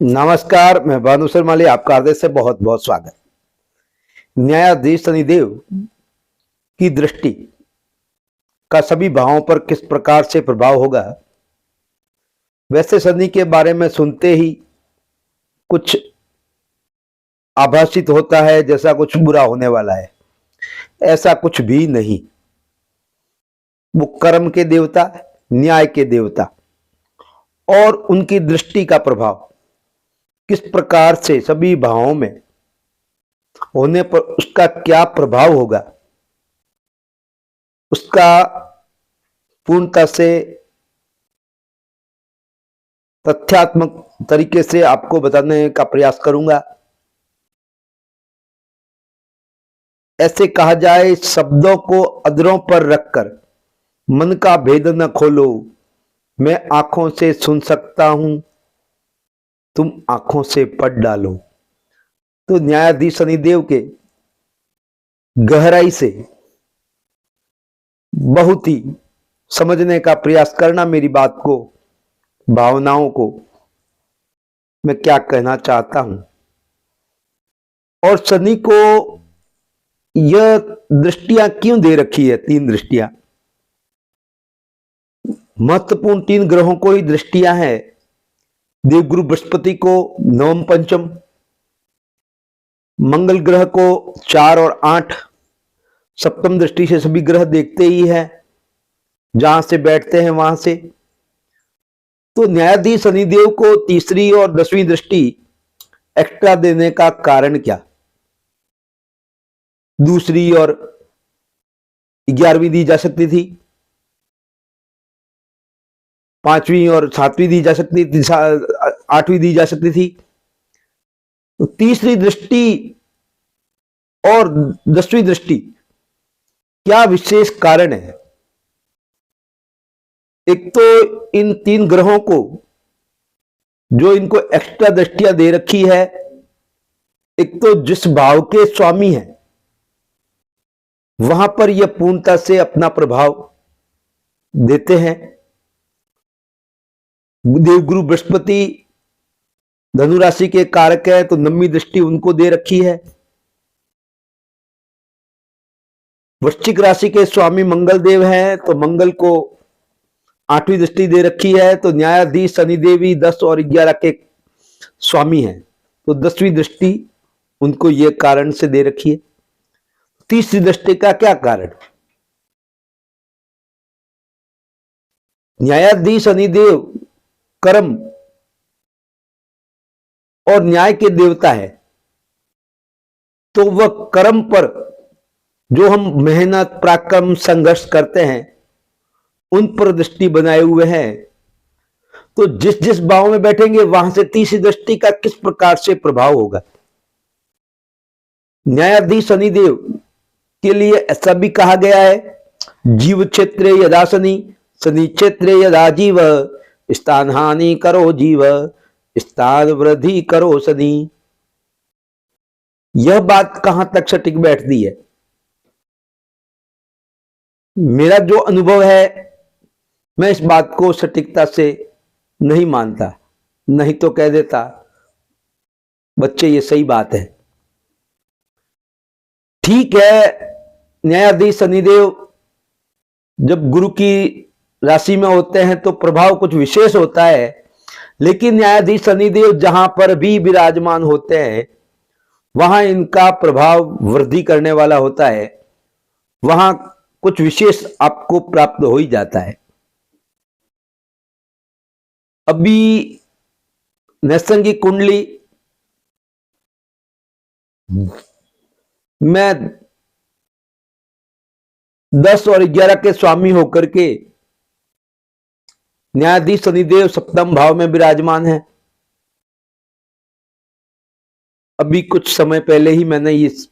नमस्कार, मैं भानु शर्माली आपका हृदय से बहुत बहुत स्वागत। न्यायाधीश शनिदेव की दृष्टि का सभी भावों पर किस प्रकार से प्रभाव होगा। वैसे शनि के बारे में सुनते ही कुछ आभासित होता है जैसा कुछ बुरा होने वाला है। ऐसा कुछ भी नहीं। वो कर्म के देवता, न्याय के देवता और उनकी दृष्टि का प्रभाव किस प्रकार से सभी भावों में होने पर उसका क्या प्रभाव होगा, उसका पूर्णता से तथ्यात्मक तरीके से आपको बताने का प्रयास करूंगा। ऐसे कहा जाए, शब्दों को अधरों पर रखकर मन का भेद न खोलो, मैं आंखों से सुन सकता हूं, तुम आंखों से पढ़ डालो। तो न्यायाधीश शनिदेव के गहराई से बहुत ही समझने का प्रयास करना, मेरी बात को, भावनाओं को मैं क्या कहना चाहता हूं। और शनि को यह दृष्टियां क्यों दे रखी है? तीन दृष्टियां, महत्वपूर्ण तीन ग्रहों को ही दृष्टियां हैं। देवगुरु बृहस्पति को नवम पंचम, मंगल ग्रह को 4 और 8, सप्तम दृष्टि से सभी ग्रह देखते ही है, जहां से बैठते हैं वहां से। तो न्यायाधीश शनिदेव को तीसरी और 10वीं दृष्टि एक्स्ट्रा देने का कारण क्या? दूसरी और 11वीं दी जा सकती थी, 5वीं और 7वीं दी जा सकती थी, 8वीं दी जा सकती थी। तो तीसरी दृष्टि और 10वीं दृष्टि क्या विशेष कारण है? एक तो इन तीन ग्रहों को जो इनको एक्स्ट्रा दृष्टियां दे रखी है, एक तो जिस भाव के स्वामी हैं वहां पर यह पूर्णता से अपना प्रभाव देते हैं। देवगुरु बृहस्पति धनु राशि के कारक है, तो 9वीं दृष्टि उनको दे रखी है। वृश्चिक राशि के स्वामी मंगल देव हैं, तो मंगल को 8वीं दृष्टि दे रखी है। तो न्यायाधीश शनिदेवी 10 और 11 के स्वामी हैं, तो 10वीं दृष्टि उनको ये कारण से दे रखी है। तीसरी दृष्टि का क्या कारण? न्यायाधीश शनिदेव कर्म और न्याय के देवता है, तो वह कर्म पर जो हम मेहनत, पराक्रम, संघर्ष करते हैं उन पर दृष्टि बनाए हुए हैं। तो जिस जिस भाव में बैठेंगे वहां से तीसरी दृष्टि का किस प्रकार से प्रभाव होगा। न्यायाधीश शनिदेव के लिए ऐसा भी कहा गया है, जीव क्षेत्रे यदा शनि, शनि क्षेत्रे यदा जीव, स्थान हानि करो जीव, स्थान वृद्धि करो शनि। यह बात कहां तक सटीक बैठती है? मेरा जो अनुभव है, मैं इस बात को सटीकता से नहीं मानता, नहीं तो कह देता बच्चे ये सही बात है। ठीक है, न्यायाधीश शनिदेव जब गुरु की राशि में होते हैं तो प्रभाव कुछ विशेष होता है, लेकिन न्यायाधीश शनिदेव जहां पर भी विराजमान होते हैं वहां इनका प्रभाव वृद्धि करने वाला होता है, वहां कुछ विशेष आपको प्राप्त हो ही जाता है। अभी नैसर्गिक कुंडली में 10 और 11 के स्वामी होकर के न्यायाधीश शनिदेव सप्तम भाव में विराजमान है। अभी कुछ समय पहले ही मैंने इस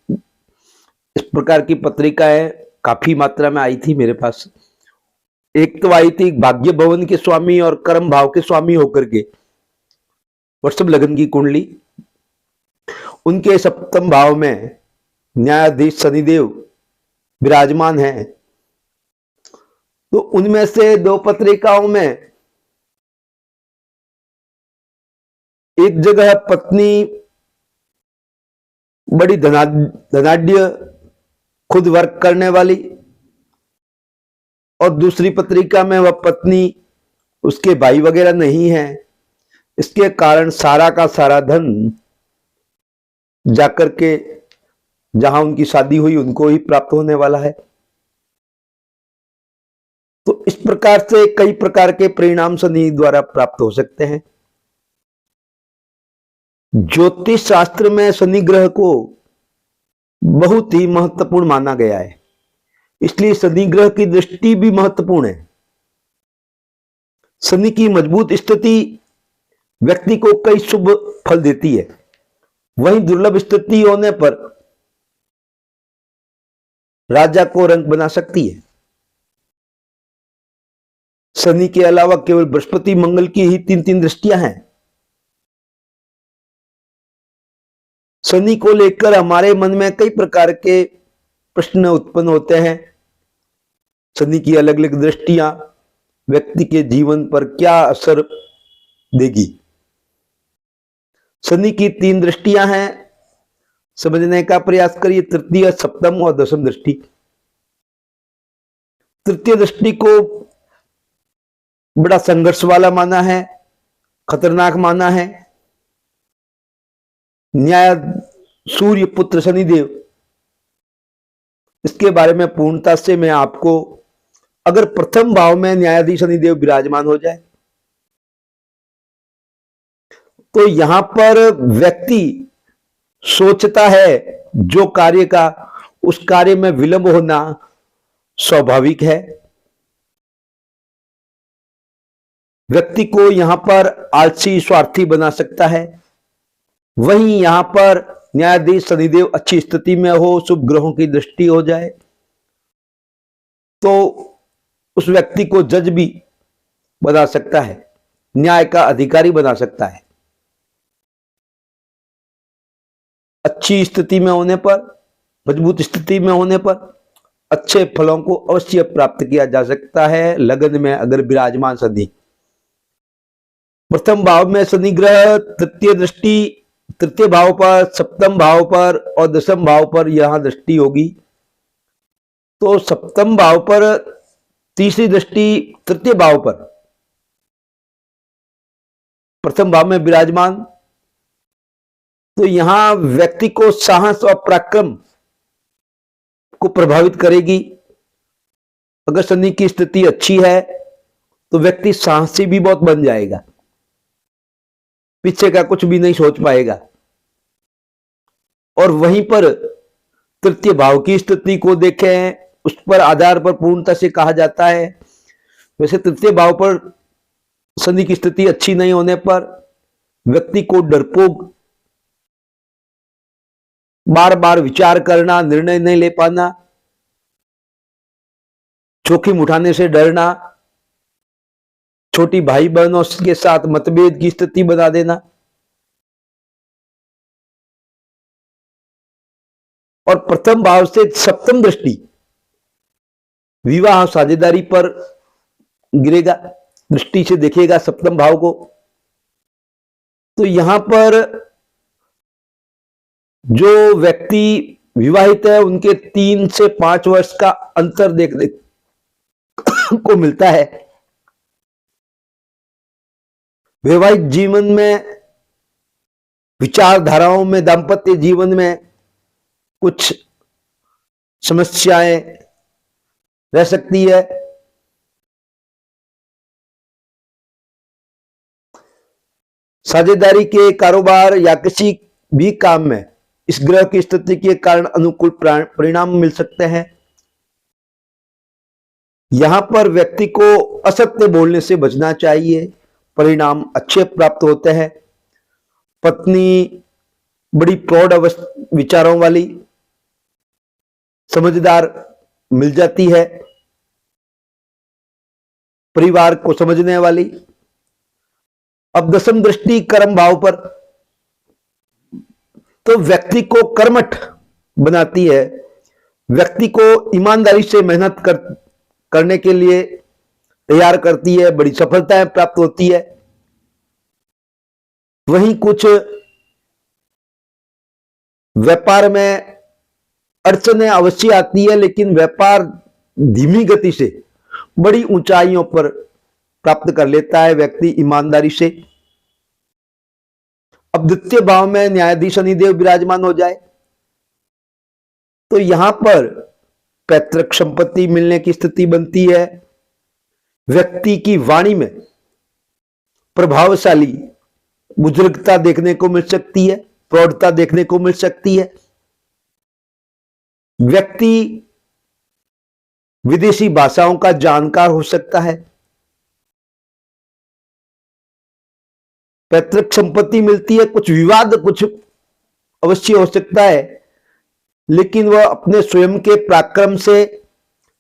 प्रकार की पत्रिकाएं काफी मात्रा में आई थी मेरे पास। एक तो आई थी भाग्य भवन के स्वामी और कर्म भाव के स्वामी होकर के वृषभ लग्न की कुंडली, उनके सप्तम भाव में न्यायाधीश शनिदेव विराजमान हैं। तो उनमें से 2 पत्रिकाओं में एक जगह पत्नी बड़ी धनाढ्य, खुद वर्क करने वाली, और दूसरी पत्रिका में वह पत्नी, उसके भाई वगैरह नहीं है। इसके कारण सारा का सारा धन जाकर के जहां उनकी शादी हुई उनको ही प्राप्त होने वाला है। तो इस प्रकार से कई प्रकार के परिणाम शनि द्वारा प्राप्त हो सकते हैं। ज्योतिष शास्त्र में शनि ग्रह को बहुत ही महत्वपूर्ण माना गया है, इसलिए शनि ग्रह की दृष्टि भी महत्वपूर्ण है। शनि की मजबूत स्थिति व्यक्ति को कई शुभ फल देती है, वहीं दुर्लभ स्थिति होने पर राजा को रंक बना सकती है। शनि के अलावा केवल बृहस्पति मंगल की ही 3-3 दृष्टियां हैं। शनि को लेकर हमारे मन में कई प्रकार के प्रश्न उत्पन्न होते हैं। शनि की अलग अलग दृष्टियां व्यक्ति के जीवन पर क्या असर देगी। शनि की 3 दृष्टियां हैं, समझने का प्रयास करिए। तृतीय, सप्तम और दशम दृष्टि। तृतीय दृष्टि को बड़ा संघर्ष वाला माना है, खतरनाक माना है। न्याय सूर्य पुत्र शनिदेव, इसके बारे में पूर्णता से मैं आपको, अगर प्रथम भाव में न्यायाधीश शनिदेव विराजमान हो जाए तो यहां पर व्यक्ति सोचता है जो कार्य का, उस कार्य में विलंब होना स्वाभाविक है। व्यक्ति को यहां पर आलसी, स्वार्थी बना सकता है। वहीं यहां पर न्यायाधीश शनिदेव अच्छी स्थिति में हो, शुभ ग्रहों की दृष्टि हो जाए तो उस व्यक्ति को जज भी बना सकता है, न्याय का अधिकारी बना सकता है। अच्छी स्थिति में होने पर, मजबूत स्थिति में होने पर अच्छे फलों को अवश्य प्राप्त किया जा सकता है। लगन में अगर विराजमान शनि, प्रथम भाव में शनि ग्रह तृतीय दृष्टि, तृतीय भाव पर, सप्तम भाव पर और दशम भाव पर यहां दृष्टि होगी तो सप्तम भाव पर तीसरी दृष्टि तृतीय भाव पर, प्रथम भाव में विराजमान, तो यहां व्यक्ति को साहस और पराक्रम को प्रभावित करेगी। अगर शनि की स्थिति अच्छी है तो व्यक्ति साहसी भी बहुत बन जाएगा, पीछे का कुछ भी नहीं सोच पाएगा। और वहीं पर तृतीय भाव की स्थिति को देखें, उस पर आधार पर पूर्णता से कहा जाता है। वैसे तृतीय भाव पर शनि की स्थिति अच्छी नहीं होने पर व्यक्ति को डरपोक, बार बार विचार करना, निर्णय नहीं ले पाना, जोखिम उठाने से डरना, छोटी भाई बहनों के साथ मतभेद की स्थिति बना देना, और प्रथम भाव से सप्तम दृष्टि विवाह साझेदारी पर गिरेगा, दृष्टि से देखेगा सप्तम भाव को। तो यहां पर जो व्यक्ति विवाहित है उनके 3 से 5 वर्ष का अंतर देखने को मिलता है। वैवाहिक जीवन में, विचारधाराओं में, दाम्पत्य जीवन में कुछ समस्याएं रह सकती है। साझेदारी के कारोबार या किसी भी काम में इस ग्रह की स्थिति के कारण अनुकूल परिणाम मिल सकते हैं। यहां पर व्यक्ति को असत्य बोलने से बचना चाहिए, परिणाम अच्छे प्राप्त होते हैं। पत्नी बड़ी प्रौढ़ विचारों वाली, समझदार मिल जाती है, परिवार को समझने वाली। अब दशम दृष्टि कर्म भाव पर, तो व्यक्ति को कर्मठ बनाती है, व्यक्ति को ईमानदारी से मेहनत करने के लिए तैयार करती है, बड़ी सफलताएं प्राप्त होती है। वहीं कुछ व्यापार में अड़चनें अवश्य आती है, लेकिन व्यापार धीमी गति से बड़ी ऊंचाइयों पर प्राप्त कर लेता है व्यक्ति ईमानदारी से। अब द्वितीय भाव में न्यायाधीश शनिदेव विराजमान हो जाए तो यहां पर पैतृक संपत्ति मिलने की स्थिति बनती है। व्यक्ति की वाणी में प्रभावशाली बुजुर्गता देखने को मिल सकती है, प्रौढ़ता देखने को मिल सकती है। व्यक्ति विदेशी भाषाओं का जानकार हो सकता है। पैतृक संपत्ति मिलती है, कुछ विवाद कुछ अवश्य हो सकता है, लेकिन वह अपने स्वयं के पराक्रम से,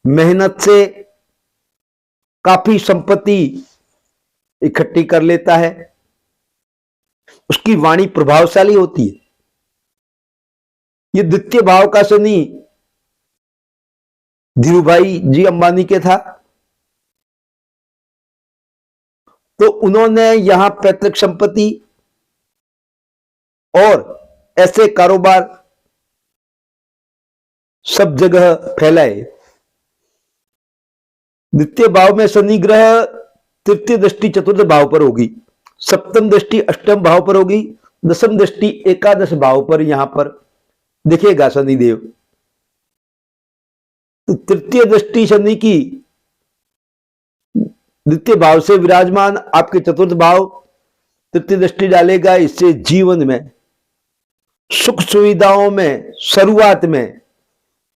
मेहनत से काफी संपत्ति इकट्ठी कर लेता है। उसकी वाणी प्रभावशाली होती है। ये द्वितीय भाव का शनि धीरूभाई जी अंबानी के था, तो उन्होंने यहां पैतृक संपत्ति और ऐसे कारोबार सब जगह फैलाए। द्वितीय भाव में शनि ग्रह तृतीय दृष्टि चतुर्थ भाव पर होगी, सप्तम दृष्टि अष्टम भाव पर होगी, दसम दृष्टि एकादश भाव पर यहां पर दिखेगा शनिदेव। तो तृतीय दृष्टि शनि की द्वितीय भाव से विराजमान आपके चतुर्थ भाव तृतीय दृष्टि डालेगा। इससे जीवन में सुख सुविधाओं में शुरुआत में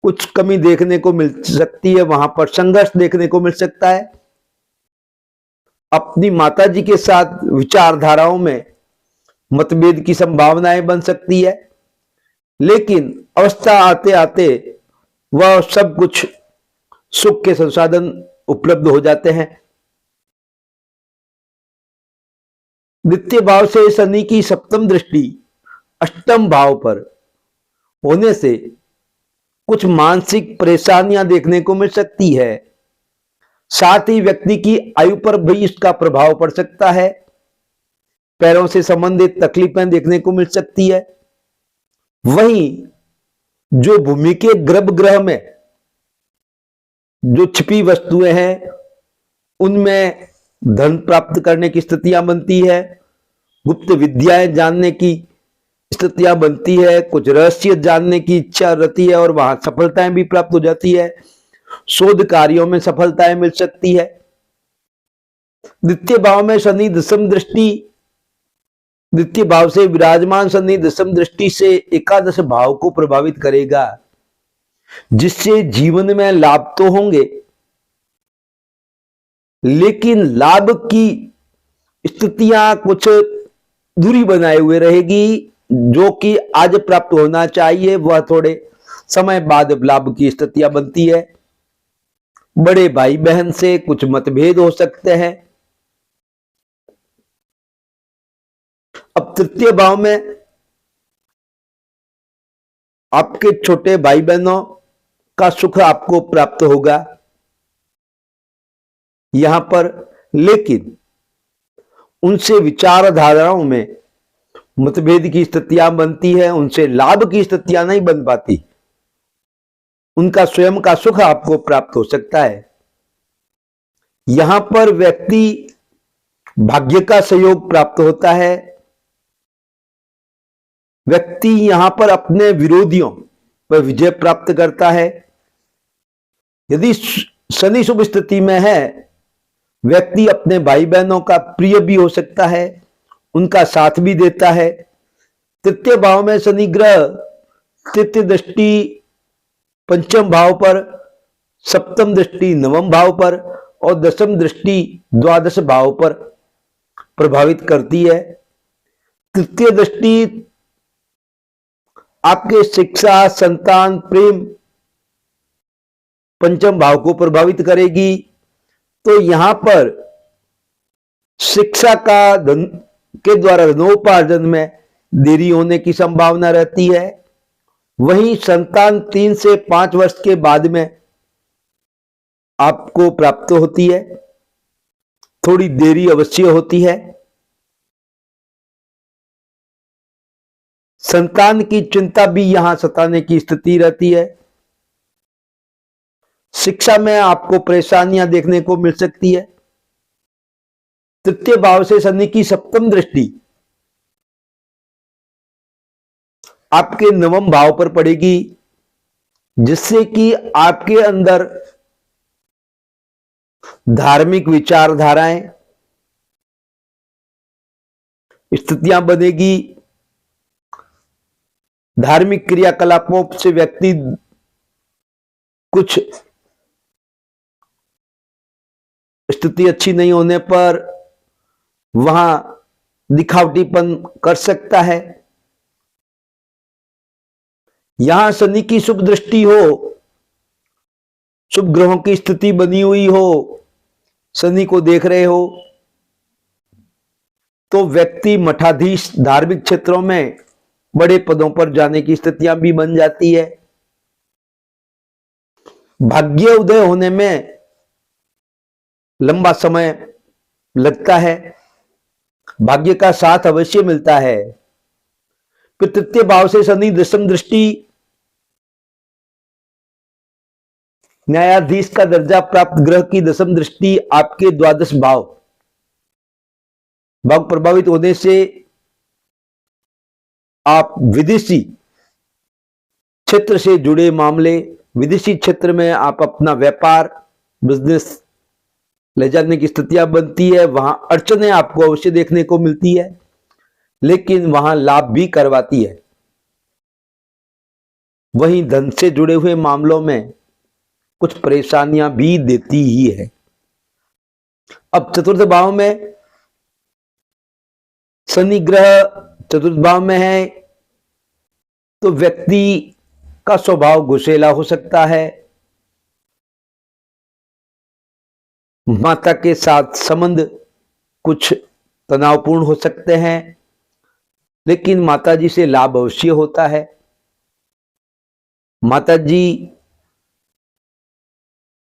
कुछ कमी देखने को मिल सकती है, वहां पर संघर्ष देखने को मिल सकता है। अपनी माताजी के साथ विचारधाराओं में मतभेद की संभावनाएं बन सकती है, लेकिन अवस्था आते आते वह सब कुछ सुख के संसाधन उपलब्ध हो जाते हैं। द्वितीय भाव से शनि की सप्तम दृष्टि अष्टम भाव पर होने से कुछ मानसिक परेशानियां देखने को मिल सकती है। साथ ही व्यक्ति की आयु पर भी इसका प्रभाव पड़ सकता है। पैरों से संबंधित तकलीफें देखने को मिल सकती है। वहीं जो भूमि के गर्भगृह में जो छिपी वस्तुएं हैं उनमें धन प्राप्त करने की स्थितियां बनती है, गुप्त विद्याएं जानने की स्थितियां बनती है, कुछ रहस्य जानने की इच्छा रहती है और वहां सफलताएं भी प्राप्त हो जाती है। शोध कार्यों में सफलताएं मिल सकती है। द्वितीय भाव में शनि दसम दृष्टि, द्वितीय भाव से विराजमान शनि दसम दृष्टि से एकादश भाव को प्रभावित करेगा, जिससे जीवन में लाभ तो होंगे, लेकिन लाभ की स्थितियां कुछ दूरी बनाए हुए रहेगी। जो कि आज प्राप्त होना चाहिए वह थोड़े समय बाद लाभ की स्थितियां बनती है। बड़े भाई बहन से कुछ मतभेद हो सकते हैं। अब तृतीय भाव में आपके छोटे भाई बहनों का सुख आपको प्राप्त होगा यहां पर, लेकिन उनसे विचारधाराओं में मतभेद की स्थितियां बनती है, उनसे लाभ की स्थितियां नहीं बन पाती। उनका स्वयं का सुख आपको प्राप्त हो सकता है। यहां पर व्यक्ति भाग्य का सहयोग प्राप्त होता है। व्यक्ति यहां पर अपने विरोधियों पर विजय प्राप्त करता है। यदि शनि शुभ स्थिति में है, व्यक्ति अपने भाई बहनों का प्रिय भी हो सकता है, उनका साथ भी देता है। तृतीय भाव में शनि ग्रह तृतीय दृष्टि पंचम भाव पर, सप्तम दृष्टि नवम भाव पर और दसम दृष्टि द्वादश भाव पर प्रभावित करती है। तृतीय दृष्टि आपके शिक्षा, संतान, प्रेम पंचम भाव को प्रभावित करेगी। तो यहां पर शिक्षा का धन के द्वारा धनोपार्जन में देरी होने की संभावना रहती है। वहीं संतान 3 से 5 वर्ष के बाद में आपको प्राप्त होती है, थोड़ी देरी अवश्य होती है। संतान की चिंता भी यहां सताने की स्थिति रहती है। शिक्षा में आपको परेशानियां देखने को मिल सकती है। तृतीय भाव से शनि की सप्तम दृष्टि आपके नवम भाव पर पड़ेगी, जिससे कि आपके अंदर धार्मिक विचारधाराएं, स्थितियां बनेगी। धार्मिक क्रियाकलापों से व्यक्ति कुछ स्थिति अच्छी नहीं होने पर वहां दिखावटीपन कर सकता है। यहां शनि की शुभ दृष्टि हो, शुभ ग्रहों की स्थिति बनी हुई हो, शनि को देख रहे हो, तो व्यक्ति मठाधीश धार्मिक क्षेत्रों में बड़े पदों पर जाने की स्थितियां भी बन जाती है। भाग्य उदय होने में लंबा समय लगता है, भाग्य का साथ अवश्य मिलता है। फिर तृतीय भाव से शनि दशम दृष्टि, न्यायाधीश का दर्जा प्राप्त ग्रह की दशम दृष्टि आपके द्वादश भाव प्रभावित होने से आप विदेशी क्षेत्र से जुड़े मामले, विदेशी क्षेत्र में आप अपना व्यापार बिजनेस ले जाने की स्थितियां बनती है। वहां अड़चनें आपको अवश्य देखने को मिलती है, लेकिन वहां लाभ भी करवाती है। वहीं धन से जुड़े हुए मामलों में कुछ परेशानियां भी देती ही है। अब चतुर्थ भाव में शनि ग्रह चतुर्थ भाव में है, तो व्यक्ति का स्वभाव गुस्सेला हो सकता है। माता के साथ संबंध कुछ तनावपूर्ण हो सकते हैं, लेकिन माताजी से लाभ अवश्य होता है। माताजी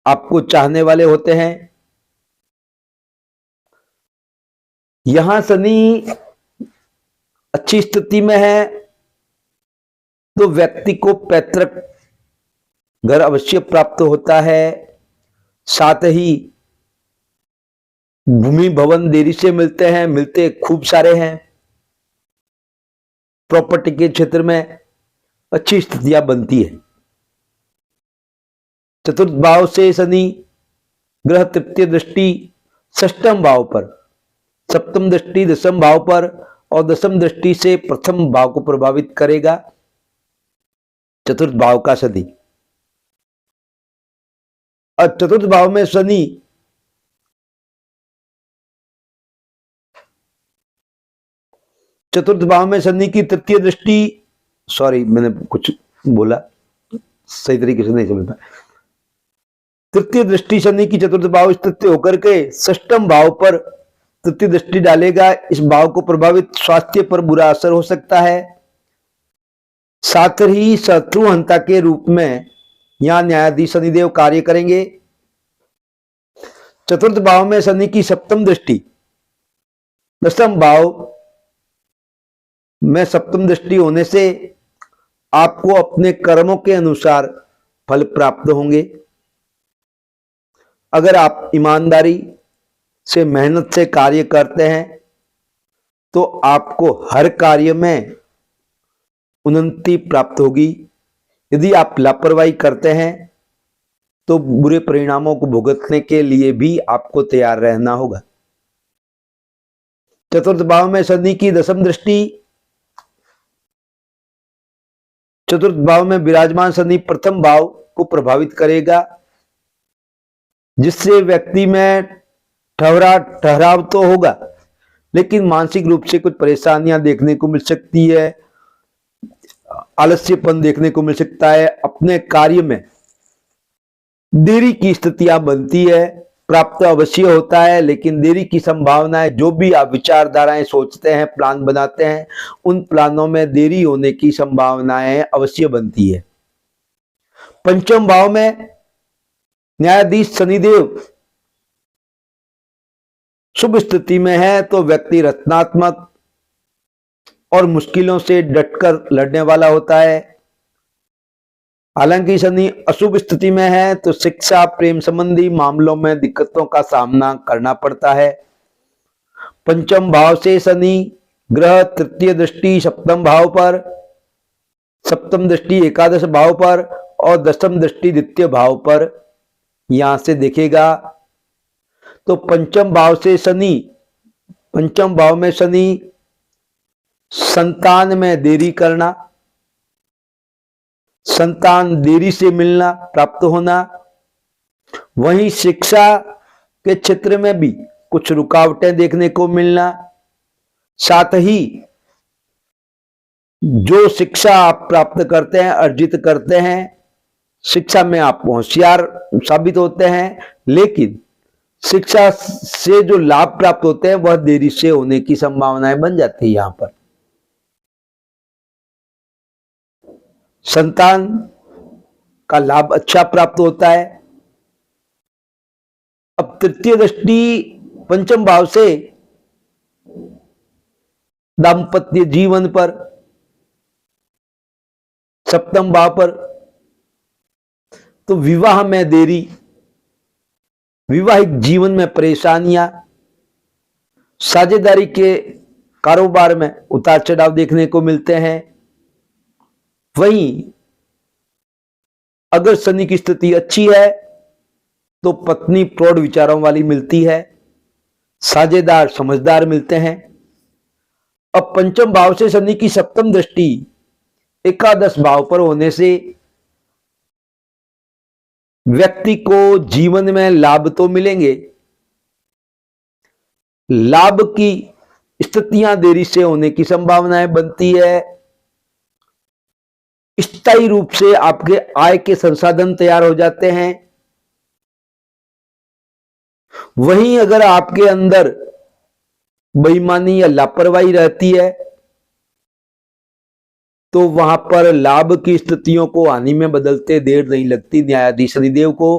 आपको चाहने वाले होते हैं। यहां शनि अच्छी स्थिति में है, तो व्यक्ति को पैतृक घर अवश्य प्राप्त होता है। साथ ही भूमि भवन देरी से मिलते हैं, मिलते खूब सारे हैं। प्रॉपर्टी के क्षेत्र में अच्छी स्थितियां बनती है। चतुर्थ भाव से शनि ग्रह तृतीय दृष्टि षष्ठम भाव पर, सप्तम दृष्टि दशम भाव पर और दशम दृष्टि से प्रथम भाव को प्रभावित करेगा। चतुर्थ भाव का शनि, और चतुर्थ भाव में शनि चतुर्थ भाव में शनि की तृतीय दृष्टि, सॉरी मैंने कुछ बोला सही तरीके से नहीं समझ पाया। तृतीय दृष्टि शनि की चतुर्थ भाव स्थित होकर के षष्ठम भाव पर तृतीय दृष्टि डालेगा। इस भाव को प्रभावित स्वास्थ्य पर बुरा असर हो सकता है। साथ ही शत्रुहंता के रूप में यहां न्यायाधीश शनिदेव कार्य करेंगे। चतुर्थ भाव में शनि की सप्तम दृष्टि, दशम भाव में सप्तम दृष्टि होने से आपको अपने कर्मों के अनुसार फल प्राप्त होंगे। अगर आप ईमानदारी से मेहनत से कार्य करते हैं तो आपको हर कार्य में उन्नति प्राप्त होगी। यदि आप लापरवाही करते हैं तो बुरे परिणामों को भुगतने के लिए भी आपको तैयार रहना होगा। चतुर्थ भाव में शनि की दशम दृष्टि, चतुर्थ भाव में विराजमान शनि प्रथम भाव को प्रभावित करेगा, जिससे व्यक्ति में ठहराव तो होगा, लेकिन मानसिक रूप से कुछ परेशानियां देखने को मिल सकती है। आलस्यपन देखने को मिल सकता है। अपने कार्य में देरी की स्थितियां बनती है। प्राप्त अवश्य होता है, लेकिन देरी की संभावना है। जो भी आप विचारधाराएं सोचते हैं, प्लान बनाते हैं, उन प्लानों में देरी होने की संभावनाएं अवश्य बनती है। पंचम भाव में न्यायाधीश शनिदेव शुभ स्थिति में है, तो व्यक्ति रचनात्मक और मुश्किलों से डटकर लड़ने वाला होता है। हालांकि शनि अशुभ स्थिति में है तो शिक्षा, प्रेम संबंधी मामलों में दिक्कतों का सामना करना पड़ता है। पंचम भाव से शनि ग्रह तृतीय दृष्टि सप्तम भाव पर, सप्तम दृष्टि एकादश भाव पर और दशम दृष्टि द्वितीय भाव पर यहां से देखेगा तो पंचम भाव से शनि, पंचम भाव में शनि संतान में देरी करना, संतान देरी से मिलना, प्राप्त होना, वहीं शिक्षा के क्षेत्र में भी कुछ रुकावटें देखने को मिलना, साथ ही जो शिक्षा आप प्राप्त करते हैं, अर्जित करते हैं, शिक्षा में आप होशियार साबित होते हैं, लेकिन शिक्षा से जो लाभ प्राप्त होते हैं वह देरी से होने की संभावनाएं बन जाती है। यहां पर संतान का लाभ अच्छा प्राप्त होता है। अब तृतीय दृष्टि पंचम भाव से दाम्पत्य जीवन पर, सप्तम भाव पर, तो विवाह में देरी, वैवाहिक जीवन में परेशानियां, साझेदारी के कारोबार में उतार चढ़ाव देखने को मिलते हैं। वहीं अगर शनि की स्थिति अच्छी है तो पत्नी प्रौढ़ विचारों वाली मिलती है, साझेदार समझदार मिलते हैं। अब पंचम भाव से शनि की सप्तम दृष्टि एकादश भाव पर होने से व्यक्ति को जीवन में लाभ तो मिलेंगे, लाभ की स्थितियां देरी से होने की संभावनाएं बनती है। स्थायी रूप से आपके आय के संसाधन तैयार हो जाते हैं। वहीं अगर आपके अंदर बेईमानी या लापरवाही रहती है तो वहां पर लाभ की स्थितियों को हानि में बदलते देर नहीं लगती न्यायाधीश शनिदेव को।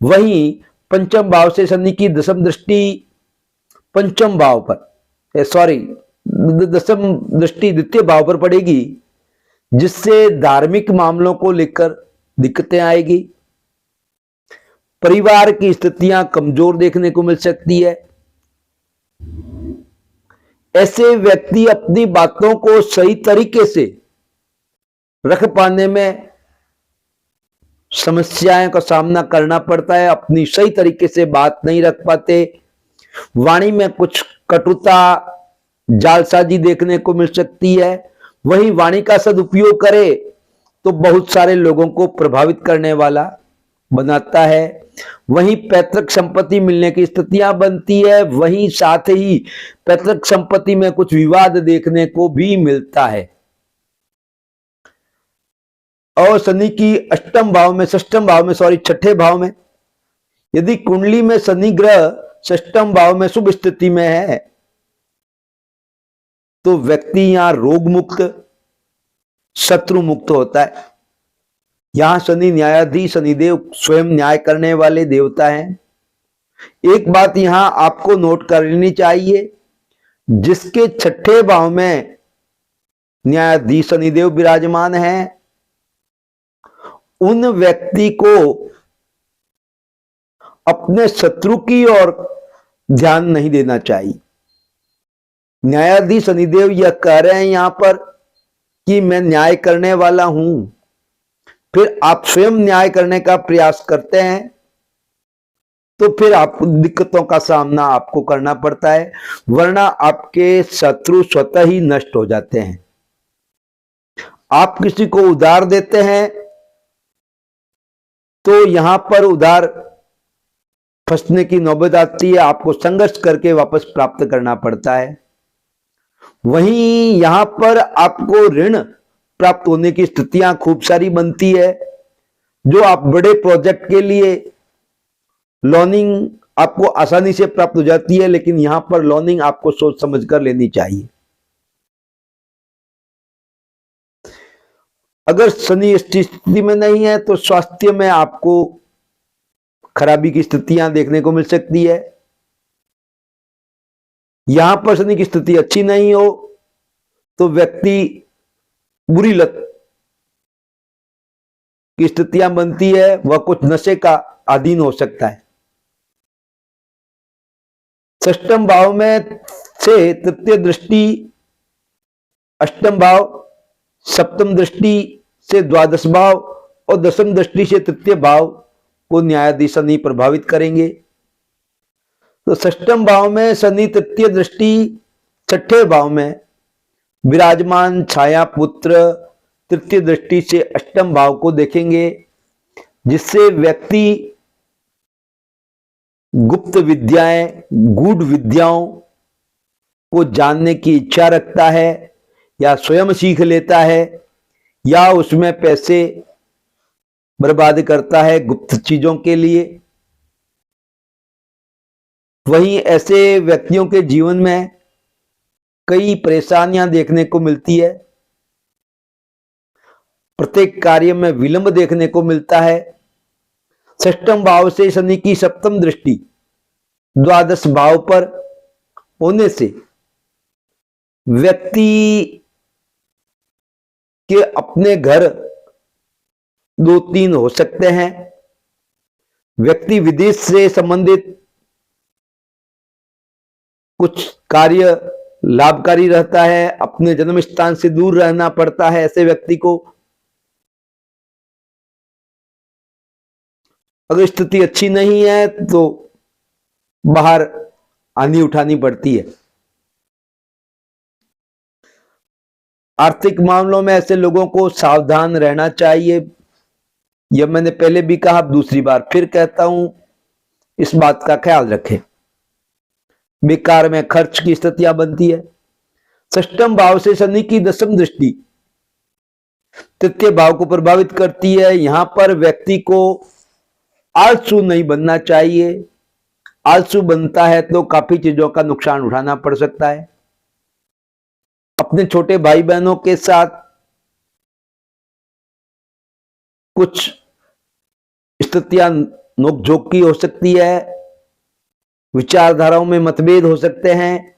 वहीं पंचम भाव से शनि की दशम दृष्टि पंचम भाव पर, सॉरी दशम दृष्टि द्वितीय भाव पर पड़ेगी, जिससे धार्मिक मामलों को लेकर दिक्कतें आएगी। परिवार की स्थितियां कमजोर देखने को मिल सकती है। ऐसे व्यक्ति अपनी बातों को सही तरीके से रख पाने में समस्याओं का सामना करना पड़ता है। अपनी सही तरीके से बात नहीं रख पाते, वाणी में कुछ कटुता, जालसाजी देखने को मिल सकती है। वहीं वाणी का सदुपयोग करे तो बहुत सारे लोगों को प्रभावित करने वाला बनाता है। वहीं पैतृक संपत्ति मिलने की स्थितियां बनती है। वहीं साथ ही पैतृक संपत्ति में कुछ विवाद देखने को भी मिलता है। और शनि की अष्टम भाव में, षष्ठम भाव में, सॉरी छठे भाव में यदि कुंडली में शनि ग्रह षष्ठम भाव में शुभ स्थिति में है तो व्यक्ति यहां रोग मुक्त, शत्रु मुक्त होता है। यहां शनि न्यायाधीश शनिदेव स्वयं न्याय करने वाले देवता हैं। एक बात यहां आपको नोट कर लेनी चाहिए, जिसके छठे भाव में न्यायाधीश शनिदेव विराजमान हैं, उन व्यक्ति को अपने शत्रु की ओर ध्यान नहीं देना चाहिए। न्यायाधीश शनिदेव यह कह रहे हैं यहां पर कि मैं न्याय करने वाला हूं, फिर आप स्वयं न्याय करने का प्रयास करते हैं तो फिर आपको दिक्कतों का सामना आपको करना पड़ता है, वरना आपके शत्रु स्वतः ही नष्ट हो जाते हैं। आप किसी को उधार देते हैं तो यहां पर उधार फंसने की नौबत आती है, आपको संघर्ष करके वापस प्राप्त करना पड़ता है। वहीं यहां पर आपको ऋण प्राप्त होने की स्थितियां खूब सारी बनती है। जो आप बड़े प्रोजेक्ट के लिए लोनिंग आपको आसानी से प्राप्त हो जाती है, लेकिन यहां पर लोनिंग आपको सोच समझ कर लेनी चाहिए। अगर शनि स्थिति में नहीं है तो स्वास्थ्य में आपको खराबी की स्थितियां देखने को मिल सकती है। यहां पर शनि की स्थिति अच्छी नहीं हो तो व्यक्ति बुरी लत की स्थितियां बनती है, वह कुछ नशे का अधीन हो सकता है। षष्ठम भाव में से तृतीय दृष्टि, अष्टम भाव, सप्तम दृष्टि से द्वादश भाव और दसम दृष्टि से तृतीय भाव को न्यायाधीश शनि प्रभावित करेंगे। तो षष्ठम भाव में शनि तृतीय दृष्टि छठे भाव में विराजमान छाया पुत्र तृतीय दृष्टि से अष्टम भाव को देखेंगे, जिससे व्यक्ति गुप्त विद्याएं, गूढ़ विद्याओं को जानने की इच्छा रखता है या स्वयं सीख लेता है या उसमें पैसे बर्बाद करता है गुप्त चीजों के लिए। वहीं ऐसे व्यक्तियों के जीवन में कई परेशानियां देखने को मिलती है, प्रत्येक कार्य में विलंब देखने को मिलता है। षष्ठम भाव से शनि की सप्तम दृष्टि द्वादश भाव पर होने से व्यक्ति के अपने घर 2-3 हो सकते हैं। व्यक्ति विदेश से संबंधित कुछ कार्य लाभकारी रहता है, अपने जन्म स्थान से दूर रहना पड़ता है ऐसे व्यक्ति को। अगर स्थिति अच्छी नहीं है तो बाहर आनी उठानी पड़ती है। आर्थिक मामलों में ऐसे लोगों को सावधान रहना चाहिए। यह मैंने पहले भी कहा, अब दूसरी बार फिर कहता हूं, इस बात का ख्याल रखें। बेकार में खर्च की स्थितियां बनती है। षष्ठम भाव से शनि की दसम दृष्टि तृतीय भाव को प्रभावित करती है। यहां पर व्यक्ति को आलसू नहीं बनना चाहिए। आलसू बनता है तो काफी चीजों का नुकसान उठाना पड़ सकता है। अपने छोटे भाई बहनों के साथ कुछ स्थितियां नोकझोंक की हो सकती है, विचारधाराओं में मतभेद हो सकते हैं,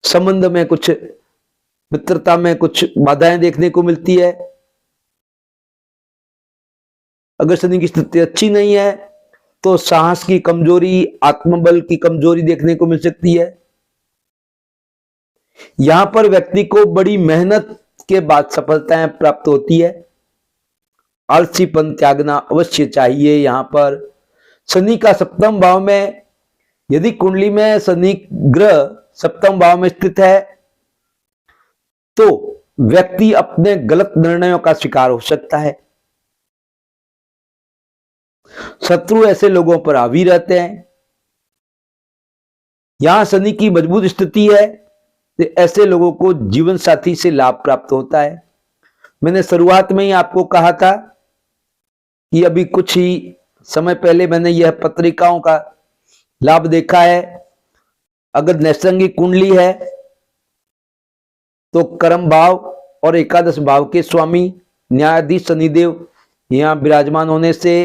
संबंध में कुछ मित्रता में कुछ बाधाएं देखने को मिलती है। अगर शनि की स्थिति अच्छी नहीं है तो साहस की कमजोरी, आत्मबल की कमजोरी देखने को मिल सकती है। यहां पर व्यक्ति को बड़ी मेहनत के बाद सफलताएं प्राप्त होती है। आलसीपन त्यागना अवश्य चाहिए। यहां पर शनि का सप्तम भाव में, यदि कुंडली में शनि ग्रह सप्तम भाव में स्थित है तो व्यक्ति अपने गलत निर्णयों का शिकार हो सकता है। शत्रु ऐसे लोगों पर हावी रहते हैं। यहां शनि की मजबूत स्थिति है तो ऐसे लोगों को जीवन साथी से लाभ प्राप्त होता है। मैंने शुरुआत में ही आपको कहा था कि अभी कुछ ही समय पहले मैंने यह पत्रिकाओं का लाभ देखा है। अगर नैसर्गिक कुंडली है तो कर्म भाव और एकादश भाव के स्वामी न्यायाधीश शनिदेव यहां विराजमान होने से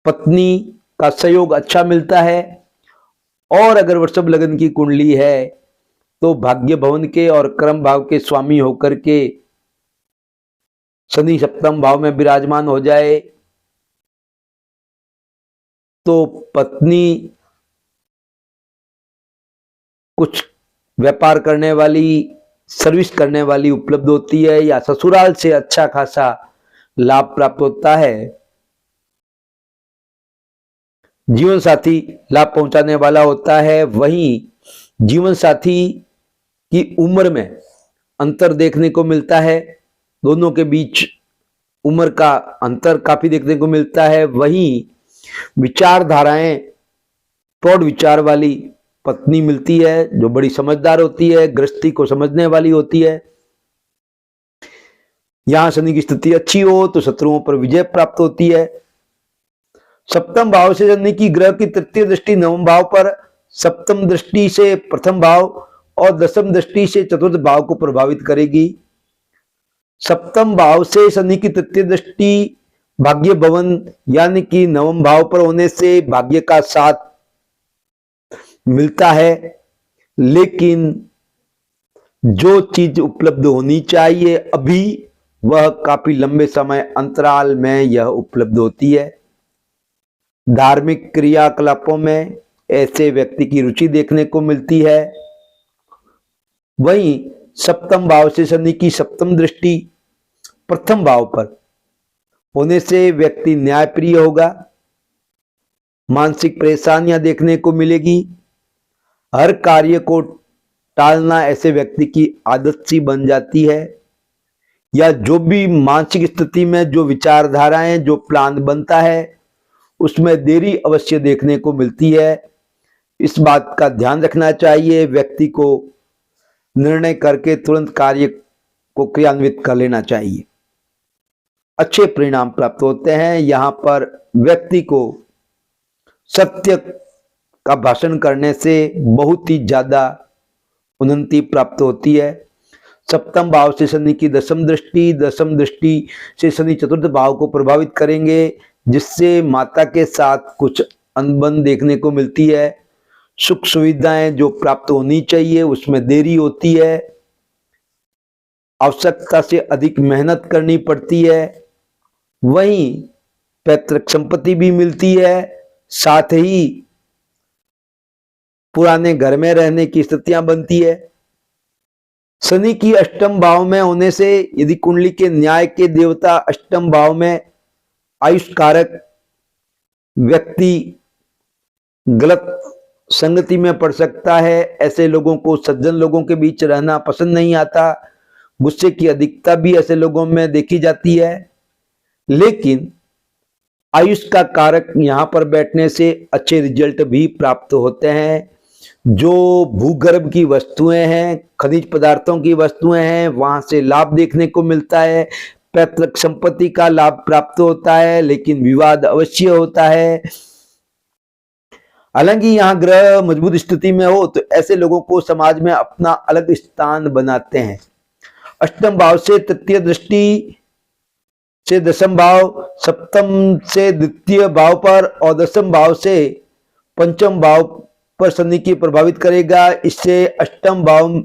पत्नी का सहयोग अच्छा मिलता है। और अगर वृषभ लग्न की कुंडली है तो भाग्य भवन के और कर्म भाव के स्वामी होकर के शनि सप्तम भाव में विराजमान हो जाए तो पत्नी कुछ व्यापार करने वाली, सर्विस करने वाली उपलब्ध होती है या ससुराल से अच्छा खासा लाभ प्राप्त होता है। जीवन साथी लाभ पहुंचाने वाला होता है। वहीं जीवन साथी की उम्र में अंतर देखने को मिलता है। दोनों के बीच उम्र का अंतर काफी देखने को मिलता है। वहीं विचारधाराएं प्रौढ़ विचार वाली पत्नी मिलती है जो बड़ी समझदार होती है, गृहस्थी को समझने वाली होती है। यहां शनि की स्थिति अच्छी हो तो शत्रुओं पर विजय प्राप्त होती है। सप्तम भाव से शनि की ग्रह की तृतीय दृष्टि नवम भाव पर, सप्तम दृष्टि से प्रथम भाव और दसम दृष्टि से चतुर्थ भाव को प्रभावित करेगी। सप्तम भाव से शनि की तृतीय दृष्टि भाग्य भवन यानी कि नवम भाव पर होने से भाग्य का साथ मिलता है, लेकिन जो चीज उपलब्ध होनी चाहिए अभी, वह काफी लंबे समय अंतराल में यह उपलब्ध होती है। धार्मिक क्रियाकलापों में ऐसे व्यक्ति की रुचि देखने को मिलती है। वहीं सप्तम भाव से शनि की सप्तम दृष्टि प्रथम भाव पर होने से व्यक्ति न्यायप्रिय होगा। मानसिक परेशानियां देखने को मिलेगी। हर कार्य को टालना ऐसे व्यक्ति की आदत सी बन जाती है, या जो भी मानसिक स्थिति में जो विचारधाराएं, जो प्लान बनता है, उसमें देरी अवश्य देखने को मिलती है। इस बात का ध्यान रखना चाहिए। व्यक्ति को निर्णय करके तुरंत कार्य को क्रियान्वित कर लेना चाहिए। अच्छे परिणाम प्राप्त होते हैं। यहां पर व्यक्ति को सत्य का भाषण करने से बहुत ही ज्यादा उन्नति प्राप्त होती है। सप्तम भाव से शनि की दसम दृष्टि से शनि चतुर्थ भाव को प्रभावित करेंगे, जिससे माता के साथ कुछ अनबन देखने को मिलती है। सुख सुविधाएं जो प्राप्त होनी चाहिए उसमें देरी होती है। आवश्यकता से अधिक मेहनत करनी पड़ती है। वहीं पैतृक संपत्ति भी मिलती है। साथ ही पुराने घर में रहने की स्थितियां बनती है। शनि की अष्टम भाव में होने से यदि कुंडली के न्याय के देवता अष्टम भाव में आयुष कारक व्यक्ति गलत संगति में पड़ सकता है। ऐसे लोगों को सज्जन लोगों के बीच रहना पसंद नहीं आता। गुस्से की अधिकता भी ऐसे लोगों में देखी जाती है। लेकिन आयुष का कारक यहां पर बैठने से अच्छे रिजल्ट भी प्राप्त होते हैं। जो भूगर्भ की वस्तुएं हैं, खनिज पदार्थों की वस्तुएं हैं, वहां से लाभ देखने को मिलता है। पैतृक संपत्ति का लाभ प्राप्त होता है, लेकिन विवाद अवश्य होता है। हालांकि यहाँ ग्रह मजबूत स्थिति में हो तो ऐसे लोगों को समाज में अपना अलग स्थान बनाते हैं। अष्टम भाव से तृतीय दृष्टि से दसम भाव, सप्तम से द्वितीय भाव पर और दसम भाव से पंचम भाव पर शनि की प्रभावित करेगा। इससे अष्टम भाव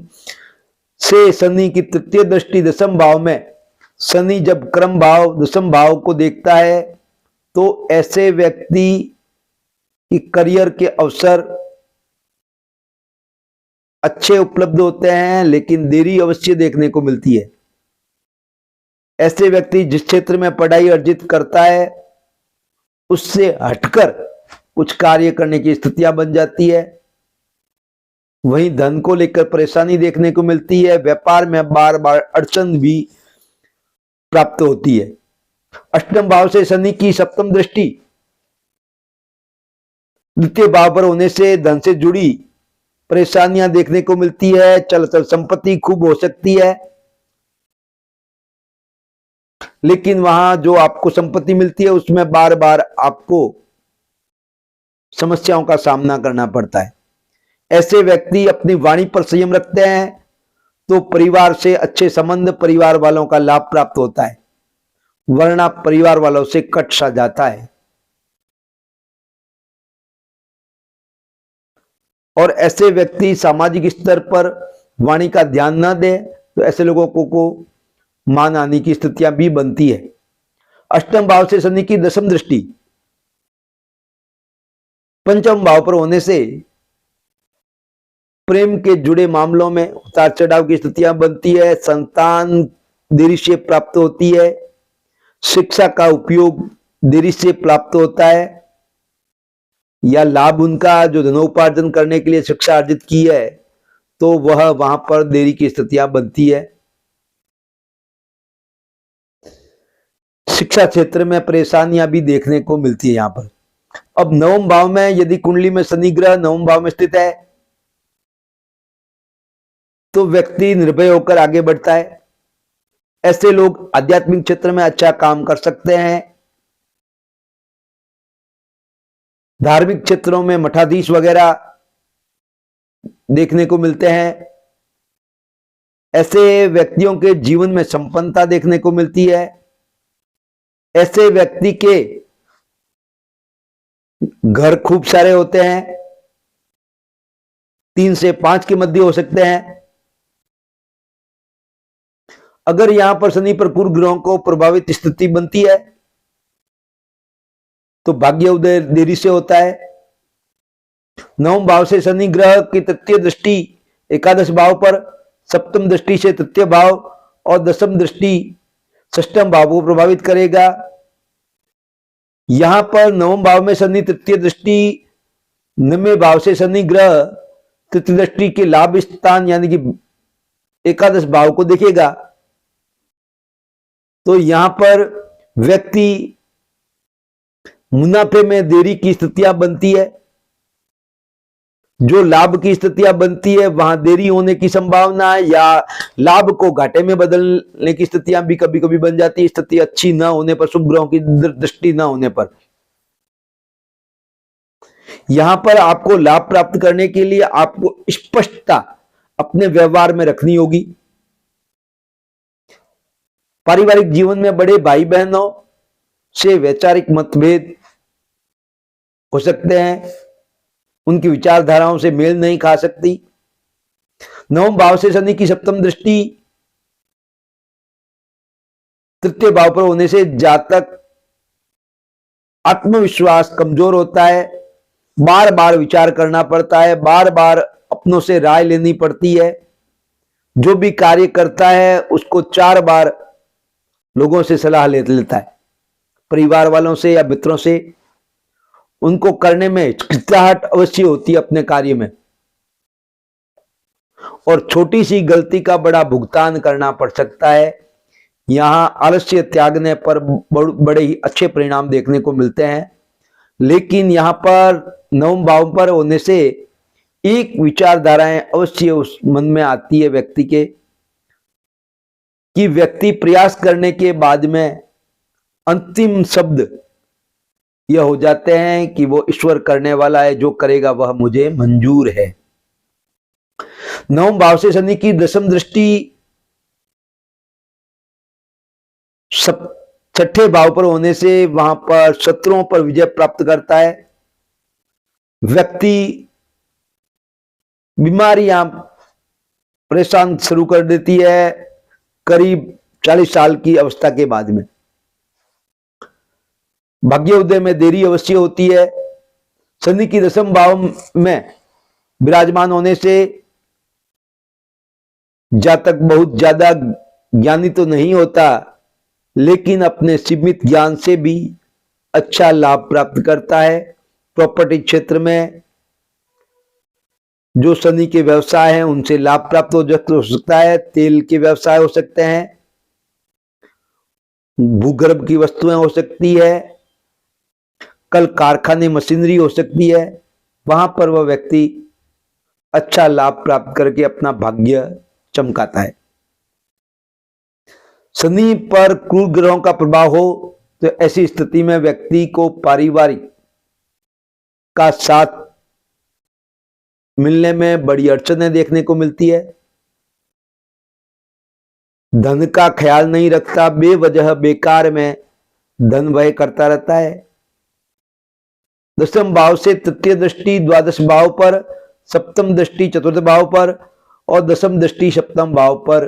से शनि की तृतीय दृष्टि दसम भाव में, शनि जब क्रम भाव दसम भाव को देखता है तो ऐसे व्यक्ति कि करियर के अवसर अच्छे उपलब्ध होते हैं, लेकिन देरी अवश्य देखने को मिलती है। ऐसे व्यक्ति जिस क्षेत्र में पढ़ाई अर्जित करता है उससे हटकर कुछ कार्य करने की स्थितियां बन जाती है। वहीं धन को लेकर परेशानी देखने को मिलती है। व्यापार में बार बार अड़चन भी प्राप्त होती है। अष्टम भाव से शनि की सप्तम दृष्टि द्वितीय भाव पर होने से धन से जुड़ी परेशानियां देखने को मिलती है। चल संपत्ति खूब हो सकती है, लेकिन वहां जो आपको संपत्ति मिलती है उसमें बार बार आपको समस्याओं का सामना करना पड़ता है। ऐसे व्यक्ति अपनी वाणी पर संयम रखते हैं तो परिवार से अच्छे संबंध, परिवार वालों का लाभ प्राप्त होता है, वरना परिवार वालों से कट सा जाता है। और ऐसे व्यक्ति सामाजिक स्तर पर वाणी का ध्यान न दे तो ऐसे लोगों को मान आने की स्थितियां भी बनती है। अष्टम भाव से शनि की दसम दृष्टि पंचम भाव पर होने से प्रेम के जुड़े मामलों में उतार चढ़ाव की स्थितियां बनती है। संतान देरी से प्राप्त होती है। शिक्षा का उपयोग देरी से प्राप्त होता है, या लाभ उनका जो धनोपार्जन करने के लिए शिक्षा अर्जित की है तो वह वहां पर देरी की स्थितियां बनती है। शिक्षा क्षेत्र में परेशानियां भी देखने को मिलती है यहां पर। अब नवम भाव में यदि कुंडली में शनि ग्रह नवम भाव में स्थित है तो व्यक्ति निर्भय होकर आगे बढ़ता है। ऐसे लोग आध्यात्मिक क्षेत्र में अच्छा काम कर सकते हैं। धार्मिक क्षेत्रों में मठाधीश वगैरह देखने को मिलते हैं। ऐसे व्यक्तियों के जीवन में संपन्नता देखने को मिलती है। ऐसे व्यक्ति के घर खूब सारे होते हैं, 3 से 5 के मध्य हो सकते हैं। अगर यहां पर शनि पर कुल ग्रहों को प्रभावित स्थिति बनती है तो भाग्य उदय देरी से होता है। नवम भाव से शनि ग्रह की तृतीय दृष्टि एकादश भाव पर, सप्तम दृष्टि से तृतीय भाव और दसम दृष्टि षष्ठम भाव को प्रभावित करेगा। यहां पर नवम भाव में शनि तृतीय दृष्टि, नवमें भाव से शनि ग्रह तृतीय दृष्टि के लाभ स्थान यानी कि एकादश भाव को देखेगा। तो यहां पर व्यक्ति मुनाफे में देरी की स्थितियां बनती है, जो लाभ की स्थितियां बनती है वहां देरी होने की संभावना है, या लाभ को घाटे में बदलने की स्थितियां भी कभी कभी बन जाती है, स्थिति अच्छी ना होने पर, शुभ ग्रहों की दृष्टि ना होने पर। यहां पर आपको लाभ प्राप्त करने के लिए आपको स्पष्टता अपने व्यवहार में रखनी होगी। पारिवारिक जीवन में बड़े भाई बहनों से वैचारिक मतभेद हो सकते हैं, उनकी विचारधाराओं से मेल नहीं खा सकती। नवम भाव से शनि की सप्तम दृष्टि तृतीय भाव पर होने से जातक आत्मविश्वास कमजोर होता है, बार बार विचार करना पड़ता है, बार बार अपनों से राय लेनी पड़ती है। जो भी कार्य करता है उसको 4 बार लोगों से सलाह ले लेता है, परिवार वालों से या मित्रों से। उनको करने में हिचकिचाहट अवश्य होती है अपने कार्य में, और छोटी सी गलती का बड़ा भुगतान करना पड़ सकता है। यहां आलस्य त्यागने पर बड़े ही अच्छे परिणाम देखने को मिलते हैं। लेकिन यहां पर नवम भाव पर होने से एक विचारधाराएं अवश्य उस मन में आती है व्यक्ति के, कि व्यक्ति प्रयास करने के बाद में अंतिम शब्द यह हो जाते हैं कि वो ईश्वर करने वाला है, जो करेगा वह मुझे मंजूर है। नवम भाव से शनि की दसम दृष्टि छठे भाव पर होने से वहां पर शत्रुओं पर विजय प्राप्त करता है। व्यक्ति बीमारियां परेशान शुरू कर देती है करीब 40 साल की अवस्था के बाद में। भाग्य उदय में देरी अवश्य होती है। शनि की दसम भाव में विराजमान होने से जातक बहुत ज्यादा ज्ञानी तो नहीं होता, लेकिन अपने सीमित ज्ञान से भी अच्छा लाभ प्राप्त करता है। प्रॉपर्टी क्षेत्र में जो शनि के व्यवसाय हैं उनसे लाभ प्राप्त हो सकता है। तेल के व्यवसाय हो सकते हैं, भूगर्भ की वस्तुएं हो सकती है, कल कारखाने मशीनरी हो सकती है। वहां पर वह व्यक्ति अच्छा लाभ प्राप्त करके अपना भाग्य चमकाता है। शनि पर क्रूर ग्रहों का प्रभाव हो तो ऐसी स्थिति में व्यक्ति को पारिवारिक का साथ मिलने में बड़ी अड़चनें देखने को मिलती है। धन का ख्याल नहीं रखता, बेवजह बेकार में धन व्यय करता रहता है। दसम भाव से तृतीय दृष्टि द्वादश भाव पर, सप्तम दृष्टि चतुर्थ भाव पर और दसम दृष्टि सप्तम भाव पर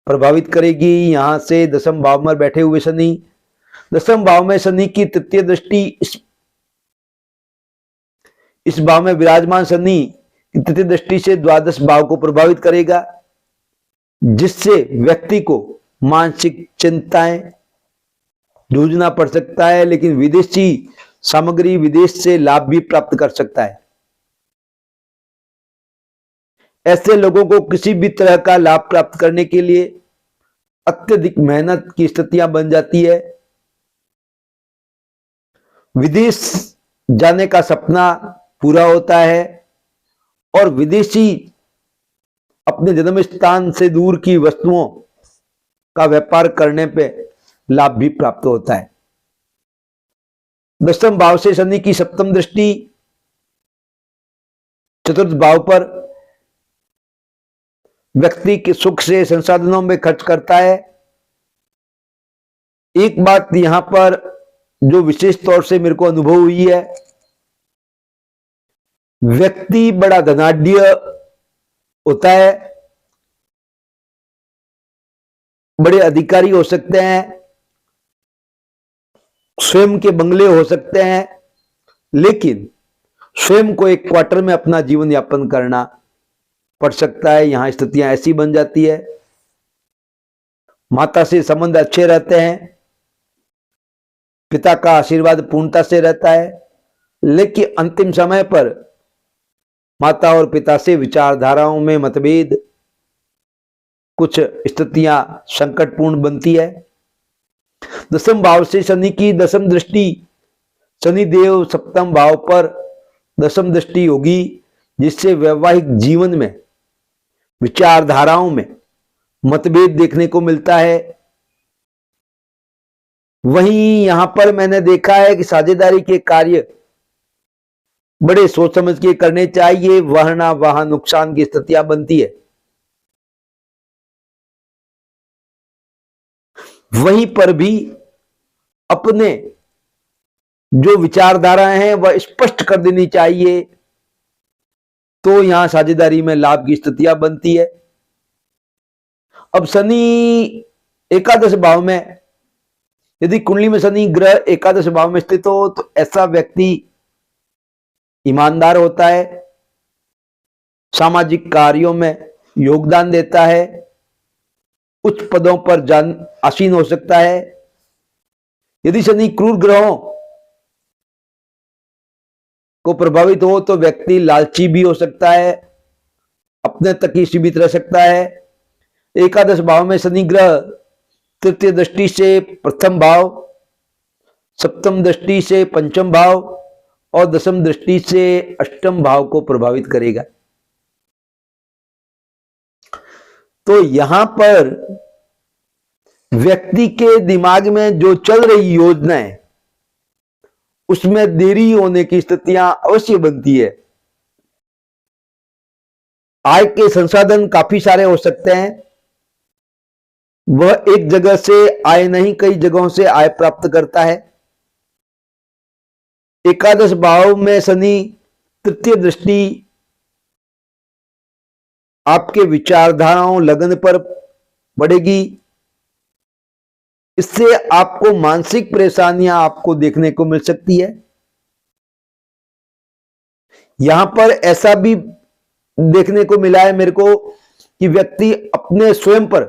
प्रभावित करेगी। यहां से दसम भाव में बैठे हुए शनि, दसम भाव में शनि की तृतीय दृष्टि इस भाव में विराजमान शनि की तृतीय दृष्टि से द्वादश भाव को प्रभावित करेगा, जिससे व्यक्ति को मानसिक चिंताएं जूझना पड़ सकता है। लेकिन विदेशी सामग्री, विदेश से लाभ भी प्राप्त कर सकता है। ऐसे लोगों को किसी भी तरह का लाभ प्राप्त करने के लिए अत्यधिक मेहनत की स्थितियां बन जाती है। विदेश जाने का सपना पूरा होता है और विदेशी अपने जन्म स्थान से दूर की वस्तुओं का व्यापार करने पे लाभ भी प्राप्त होता है। दसम भाव से शनि की सप्तम दृष्टि चतुर्थ भाव पर व्यक्ति के सुख से संसाधनों में खर्च करता है। एक बात यहां पर जो विशेष तौर से मेरे को अनुभव हुई है, व्यक्ति बड़ा धनाढ्य होता है बड़े अधिकारी हो सकते हैं, स्वयं के बंगले हो सकते हैं, लेकिन स्वयं को एक क्वार्टर में अपना जीवन यापन करना पड़ सकता है। यहां स्थितियां ऐसी बन जाती है। माता से संबंध अच्छे रहते हैं, पिता का आशीर्वाद पूर्णता से रहता है, लेकिन अंतिम समय पर माता और पिता से विचारधाराओं में मतभेद, कुछ स्थितियां संकटपूर्ण बनती है। दसम भाव से शनि की दसम दृष्टि, शनि देव सप्तम भाव पर दसम दृष्टि होगी, जिससे वैवाहिक जीवन में विचारधाराओं में मतभेद देखने को मिलता है। वहीं यहां पर मैंने देखा है कि साझेदारी के कार्य बड़े सोच समझ के करने चाहिए, वरना वहां नुकसान की स्थितियां बनती है। वहीं पर भी अपने जो विचारधाराएं हैं वह स्पष्ट कर देनी चाहिए, तो यहां साझेदारी में लाभ की स्थितियां बनती है। अब शनि एकादश भाव में, यदि कुंडली में शनि ग्रह एकादश भाव में स्थित हो तो ऐसा व्यक्ति ईमानदार होता है, सामाजिक कार्यों में योगदान देता है, उच्च पदों पर आसीन हो सकता है। यदि शनि क्रूर ग्रहों को प्रभावित हो तो व्यक्ति लालची भी हो सकता है, अपने तक ही सीमित रह सकता है। एकादश भाव में शनि ग्रह तृतीय दृष्टि से प्रथम भाव, सप्तम दृष्टि से पंचम भाव और दसम दृष्टि से अष्टम भाव को प्रभावित करेगा। तो यहां पर व्यक्ति के दिमाग में जो चल रही योजना है उसमें देरी होने की स्थितियां अवश्य बनती है। आय के संसाधन काफी सारे हो सकते हैं, वह एक जगह से आय नहीं कई जगहों से आय प्राप्त करता है। एकादश भाव में शनि तृतीय दृष्टि आपके विचारधाराओं लगन पर पड़ेगी, इससे आपको मानसिक परेशानियां आपको देखने को मिल सकती है। यहां पर ऐसा भी देखने को मिला है मेरे को कि व्यक्ति अपने स्वयं पर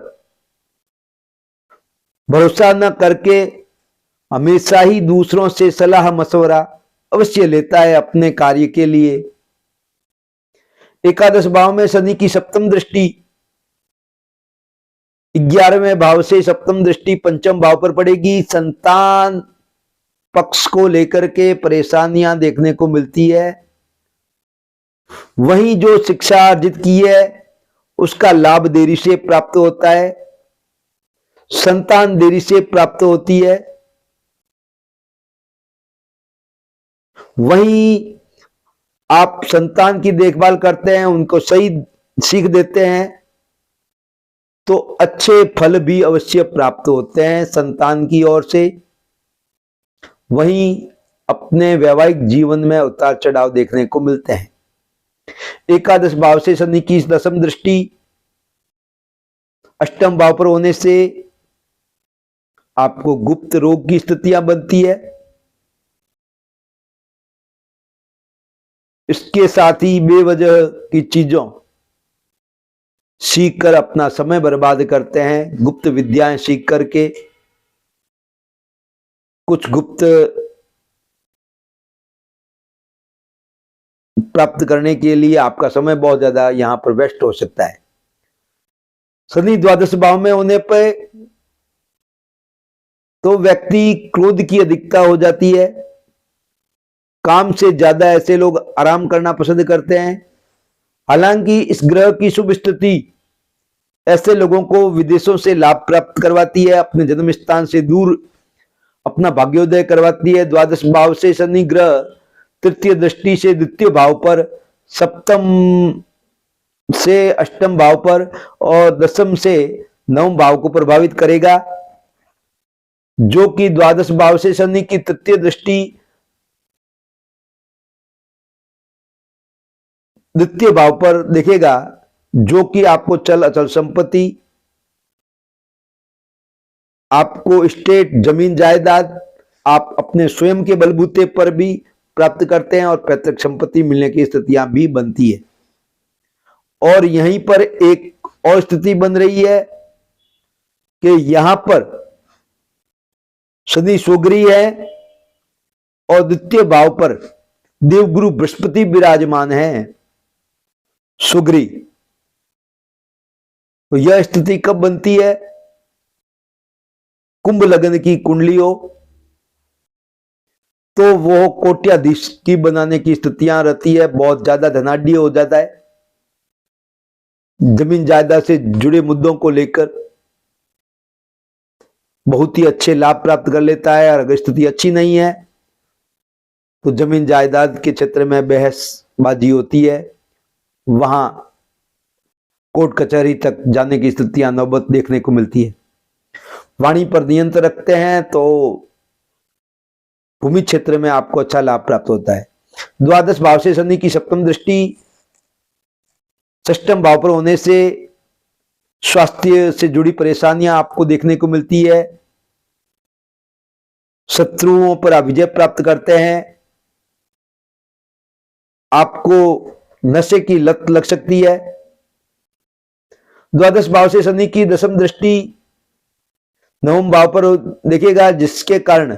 भरोसा न करके हमेशा ही दूसरों से सलाह मशवरा अवश्य लेता है अपने कार्य के लिए। एकादश भाव में शनि की सप्तम दृष्टि 11वें भाव से सप्तम दृष्टि पंचम भाव पर पड़ेगी। संतान पक्ष को लेकर के परेशानियां देखने को मिलती है। वहीं जो शिक्षा अर्जित की है उसका लाभ देरी से प्राप्त होता है, संतान देरी से प्राप्त होती है। वहीं आप संतान की देखभाल करते हैं, उनको सही सीख देते हैं तो अच्छे फल भी अवश्य प्राप्त होते हैं संतान की ओर से। वहीं अपने वैवाहिक जीवन में उतार चढ़ाव देखने को मिलते हैं। एकादश भाव से शनि की दसम दृष्टि अष्टम भाव पर होने से आपको गुप्त रोग की स्थितियां बनती है। इसके साथ ही बेवजह की चीजों सीख कर अपना समय बर्बाद करते हैं। गुप्त विद्याएं सीख करके कुछ गुप्त प्राप्त करने के लिए आपका समय बहुत ज्यादा यहां पर वेस्ट हो सकता है। शनि द्वादश भाव में होने पर तो व्यक्ति क्रोध की अधिकता हो जाती है। काम से ज्यादा ऐसे लोग आराम करना पसंद करते हैं। हालांकि इस ग्रह की शुभ स्थिति ऐसे लोगों को विदेशों से लाभ प्राप्त करवाती है, अपने जन्म स्थान से दूर अपना भाग्योदय करवाती है। द्वादश भाव से शनि ग्रह तृतीय दृष्टि से द्वितीय भाव पर, सप्तम से अष्टम भाव पर और दसम से नवम भाव को प्रभावित करेगा, जो कि द्वादश भाव से शनि की तृतीय दृष्टि द्वितीय भाव पर देखेगा, जो कि आपको चल अचल संपत्ति, आपको स्टेट जमीन जायदाद आप अपने स्वयं के बलबूते पर भी प्राप्त करते हैं और पैतृक संपत्ति मिलने की स्थितियां भी बनती है। और यहीं पर एक और स्थिति बन रही है कि यहां पर शनि सुगृह है और द्वितीय भाव पर देवगुरु बृहस्पति विराजमान है सुगृह। तो यह स्थिति कब बनती है? कुंभ लग्न की कुंडली हो तो वो कोट्याधीश की बनाने की स्थितियां रहती है, बहुत ज्यादा धनाढ़ हो जाता है, जमीन जायदाद से जुड़े मुद्दों को लेकर बहुत ही अच्छे लाभ प्राप्त कर लेता है। और अगर स्थिति अच्छी नहीं है तो जमीन जायदाद के क्षेत्र में बहसबाजी होती है, वहां कोर्ट कचहरी तक जाने की स्थितियां नौबत देखने को मिलती है। वाणी पर नियंत्रण रखते हैं तो भूमि क्षेत्र में आपको अच्छा लाभ प्राप्त होता है। द्वादश भाव से शनि की सप्तम दृष्टि षष्ठम भाव पर होने से स्वास्थ्य से जुड़ी परेशानियां आपको देखने को मिलती है। शत्रुओं पर आप विजय प्राप्त करते हैं। आपको नशे की लत लग सकती है। द्वादश भाव से शनि की दशम दृष्टि नवम भाव पर देखिएगा, जिसके कारण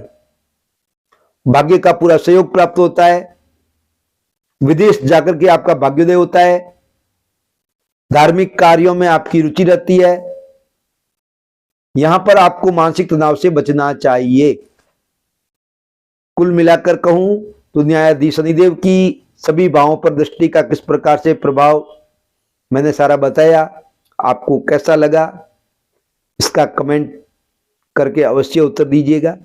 भाग्य का पूरा सहयोग प्राप्त होता है। विदेश जाकर के आपका भाग्योदय होता है। धार्मिक कार्यों में आपकी रुचि रहती है। यहां पर आपको मानसिक तनाव से बचना चाहिए। कुल मिलाकर कहूं तो न्यायाधीश शनिदेव की सभी भावों पर दृष्टि का किस प्रकार से प्रभाव मैंने सारा बताया। आपको कैसा लगा इसका कमेंट करके अवश्य उत्तर दीजिएगा।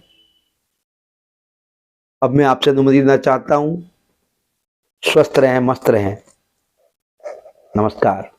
अब मैं आपसे अनुमति देना चाहता हूं। स्वस्थ रहें, मस्त रहें। नमस्कार।